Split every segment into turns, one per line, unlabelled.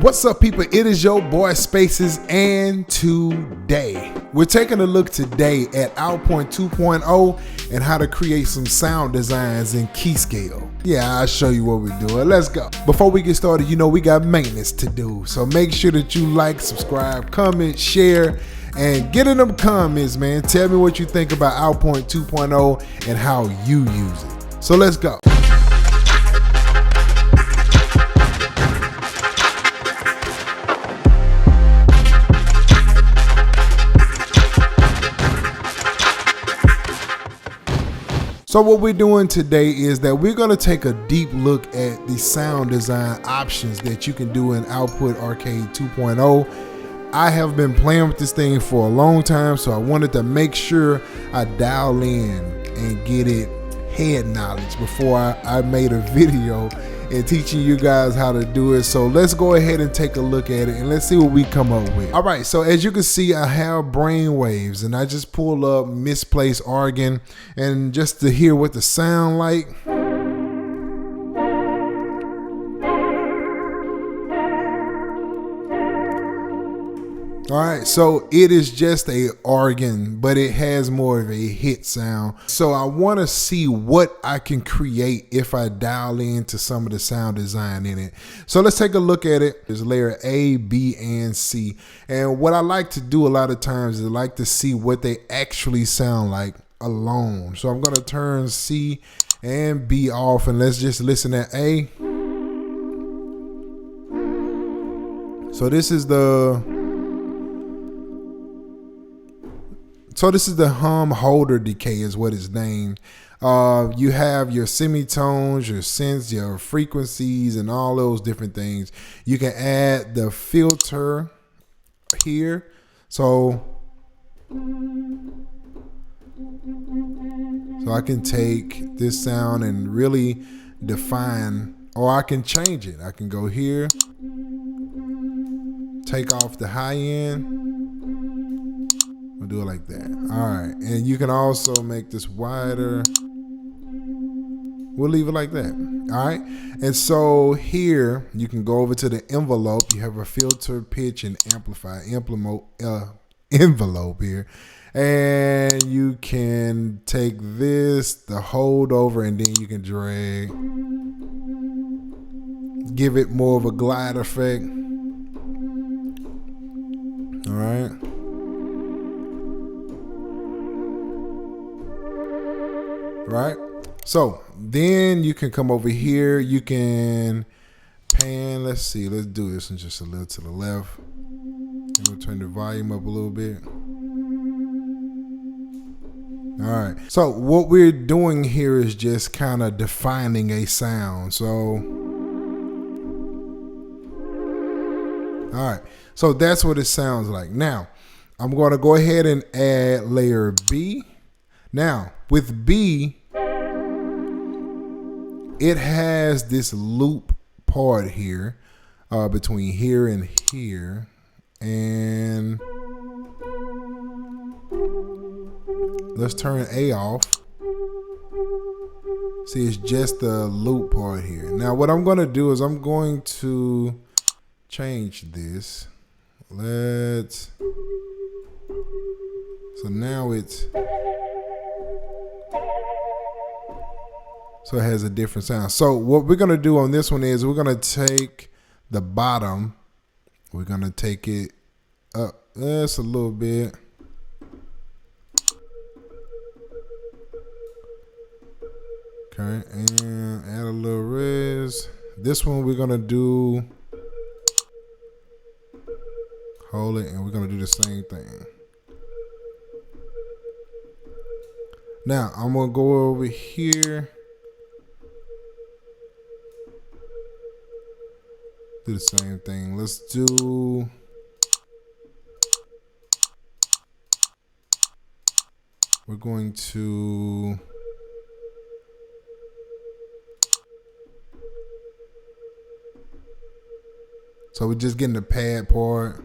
What's up, people? It is your boy Spaces, and today we're taking a look today at Outpoint 2.0 and how to create some sound designs in Keyscale. Yeah, I'll show you what we're doing. Let's go. Before we get started, you know we got maintenance to do, so make sure that you like, subscribe, comment, share, and get in them comments, man. Tell me what you think about Outpoint 2.0 and how you use it. So let's go. So what we're doing today is that we're going to take a deep look at the sound design options that you can do in Output Arcade 2.0. I have been playing with this thing for a long time, so I wanted to make sure I dial in and get it head knowledge before I made a video and teaching you guys how to do it. So let's go ahead and take a look at it and let's see what we come up with. All right, so as you can see, I have brainwaves and I just pulled up misplaced organ and just to hear what the sound like. All right, so it is just a organ, but it has more of a hit sound. So I want to see what I can create if I dial into some of the sound design in it. So let's take a look at it. There's layer A, B, and C. And what I like to do a lot of times is I like to see what they actually sound like alone. So I'm going to turn C and B off and let's just listen at A. So this is the hum holder decay is what it's named. You have your semitones, your synths, your frequencies, and all those different things. You can add the filter here. So I can take this sound and really define, or I can change it. I can go here, take off the high end. We'll do it like that. All right, and you can also make this wider. We'll leave it like that. All right, and so here you can go over to the envelope. You have a filter, pitch, and amplify envelope here, and you can take this, the hold over, and then you can drag, give it more of a glide effect. All right. Right, so then you can come over here, you can pan, let's see, let's do this one just a little to the left. I'm gonna turn the volume up a little bit. All right, so what we're doing here is just kind of defining a sound. So all right, so that's what it sounds like. Now I'm going to go ahead and add layer B. Now with B, it has this loop part here between here and here, and let's turn A off. See, it's just the loop part here. Now what I'm going to do is I'm going to change this. So now it's, so it has a different sound. So what we're going to do on this one is we're going to take the bottom. We're going to take it up just a little bit. Okay, and add a little res. This one we're going to do, hold it, and we're going to do the same thing. Now I'm going to go over here. Do the same thing. Let's do, we're going to, so we're just getting the pad part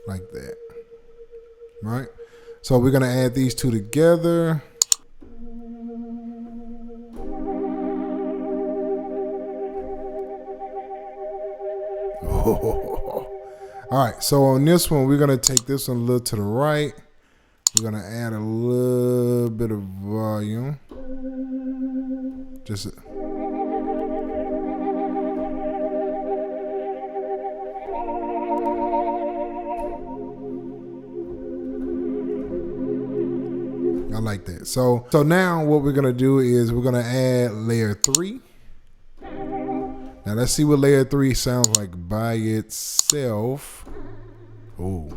like that, right? So we're gonna add these two together. All right, so on this one, we're gonna take this one a little to the right. We're gonna add a little bit of volume. Just I like that. So now what we're gonna do is we're gonna add layer 3. Now let's see what layer 3 sounds like by itself. Oh.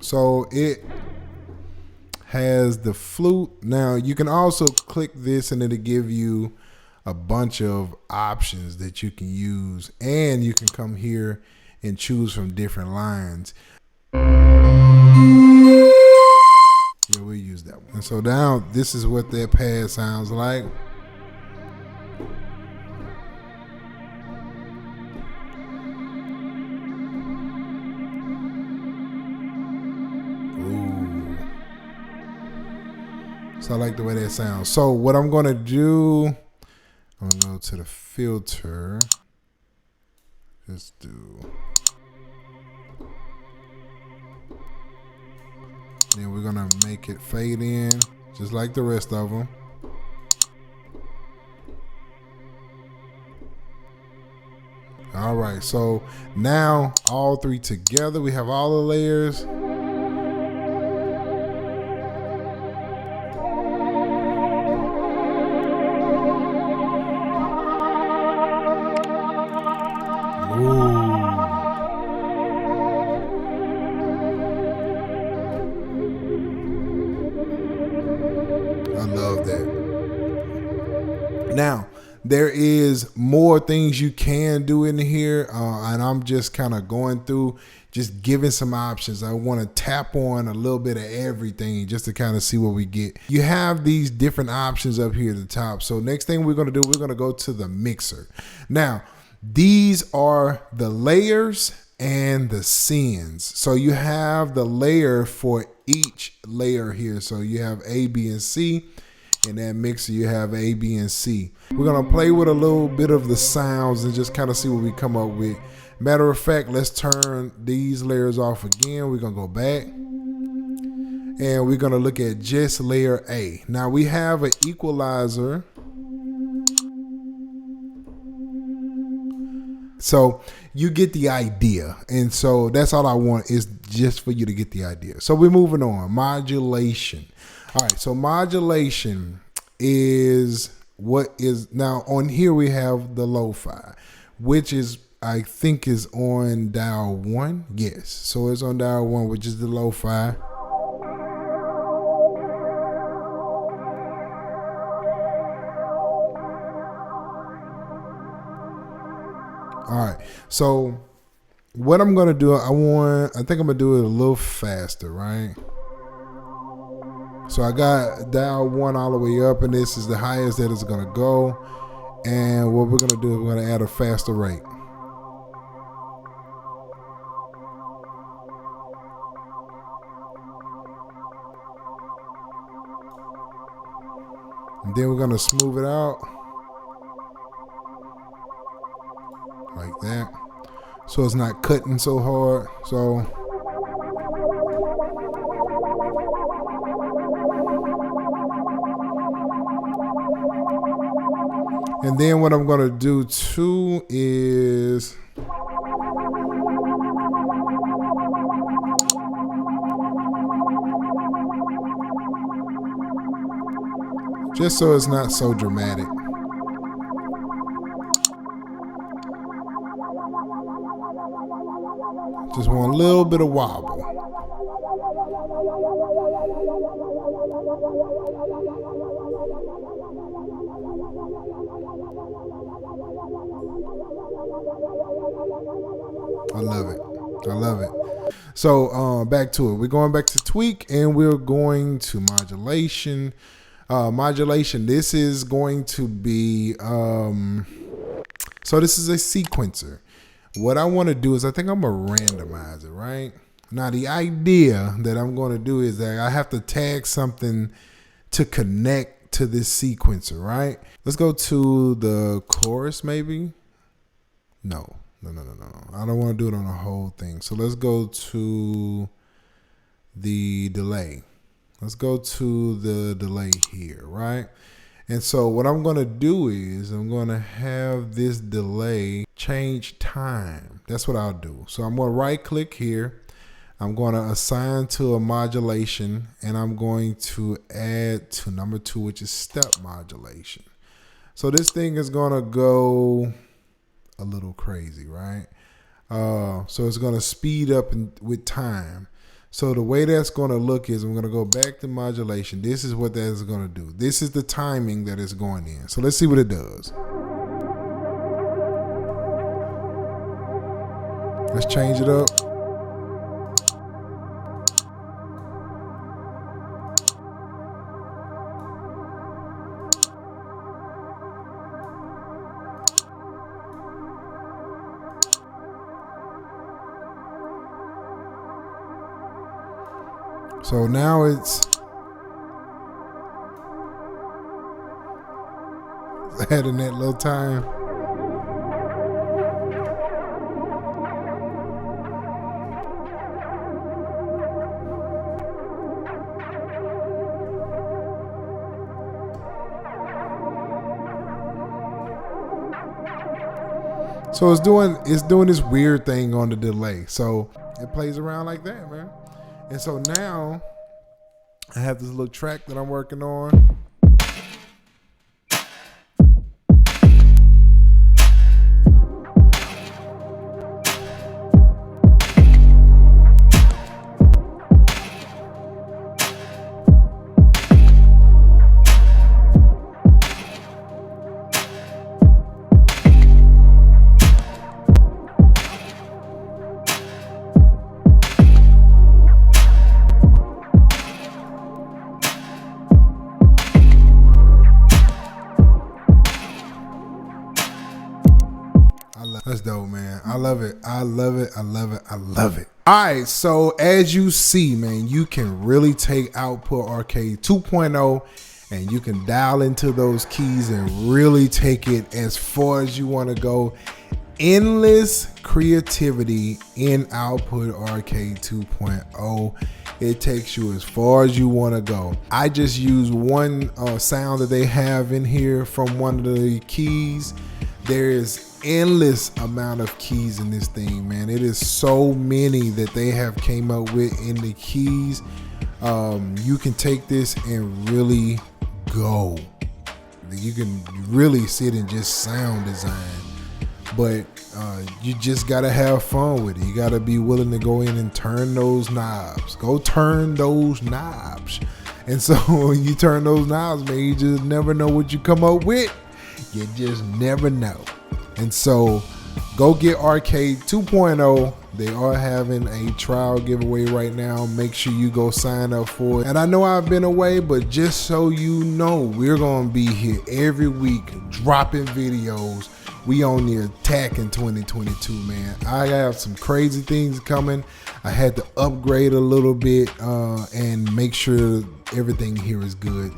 So it has the flute. Now you can also click this and it'll give you a bunch of options that you can use, and you can come here and choose from different lines. Yeah, we'll use that one. And so now this is what that pad sounds like. Ooh. So I like the way that sounds. So what I'm gonna do, I'm gonna go to the filter. Let's do. Then we're gonna make it fade in, just like the rest of them. All right, so now all 3 together, we have all the layers. I love that. Now, there is more things you can do in here, and I'm just kind of going through, just giving some options. I want to tap on a little bit of everything just to kind of see what we get. You have these different options up here at the top. So next thing we're going to do, we're going to go to the mixer. Now, these are the layers and the sends. So you have the layer for each layer here. So you have A, B, and C. In that mixer, you have A, B, and C. We're gonna play with a little bit of the sounds and just kind of see what we come up with. Matter of fact, let's turn these layers off again. We're gonna go back and we're gonna look at just layer A. Now we have an equalizer. So you get the idea. And so that's all I want, is just for you to get the idea. So we're moving on. Modulation. All right, so modulation is what is now on here. We have the lo-fi, which is, I think, is on dial 1. Yes, so it's on dial 1, which is the lo-fi. All right, so what I'm gonna do, I think I'm gonna do it a little faster, right? So I got dial 1 all the way up, and this is the highest that it's gonna go. And what we're gonna do is we're gonna add a faster rate. And then we're gonna smooth it out like that, so it's not cutting so hard. So and then what I'm gonna do too is just so it's not so dramatic. Just want a little bit of wobble. I love it. I love it. So back to it. We're going back to tweak, and we're going to modulation. Modulation. This is going to be so this is a sequencer. What I want to do is I think I'm gonna randomize it, right? Now the idea that I'm going to do is that I have to tag something to connect to this sequencer, right? Let's go to the chorus maybe. No. I don't want to do it on the whole thing. So let's go to the delay. Let's go to the delay here, right? And so what I'm going to do is I'm going to have this delay change time. That's what I'll do. So I'm going to right click here. I'm going to assign to a modulation, and I'm going to add to number 2, which is step modulation. So this thing is going to go a little crazy, right? So it's going to speed up with time. So the way that's going to look is I'm going to go back to modulation. This is what that is going to do. This is the timing that it's going in. So let's see what it does. Let's change it up. So now it's adding that little time. So it's doing this weird thing on the delay. So it plays around like that, man. And so now I have this little track that I'm working on. That's dope, man. I love it. I love it. I love it. I love it. All right. So as you see, man, you can really take Output Arcade 2.0 and you can dial into those keys and really take it as far as you want to go. Endless creativity in Output Arcade 2.0. It takes you as far as you want to go. I just use one sound that they have in here from one of the keys. There is endless amount of keys in this thing, man. It is so many that they have came up with in the keys. You can take this and really go. You can really sit and just sound design, but you just gotta have fun with it. You gotta be willing to go in and turn those knobs. Go turn those knobs. And so when you turn those knobs, man, you just never know what you come up with. You just never know. And so go get Arcade 2.0. They are having a trial giveaway right now. Make sure you go sign up for it. And I know I've been away, but just so you know, we're going to be here every week dropping videos. We on the attack in 2022, man. I have some crazy things coming. I had to upgrade a little bit and make sure everything here is good.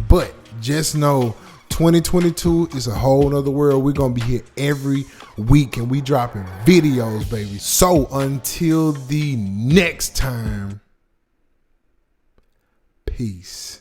But just know 2022 is a whole nother world. We're going to be here every week and we dropping videos, baby. So until the next time, peace.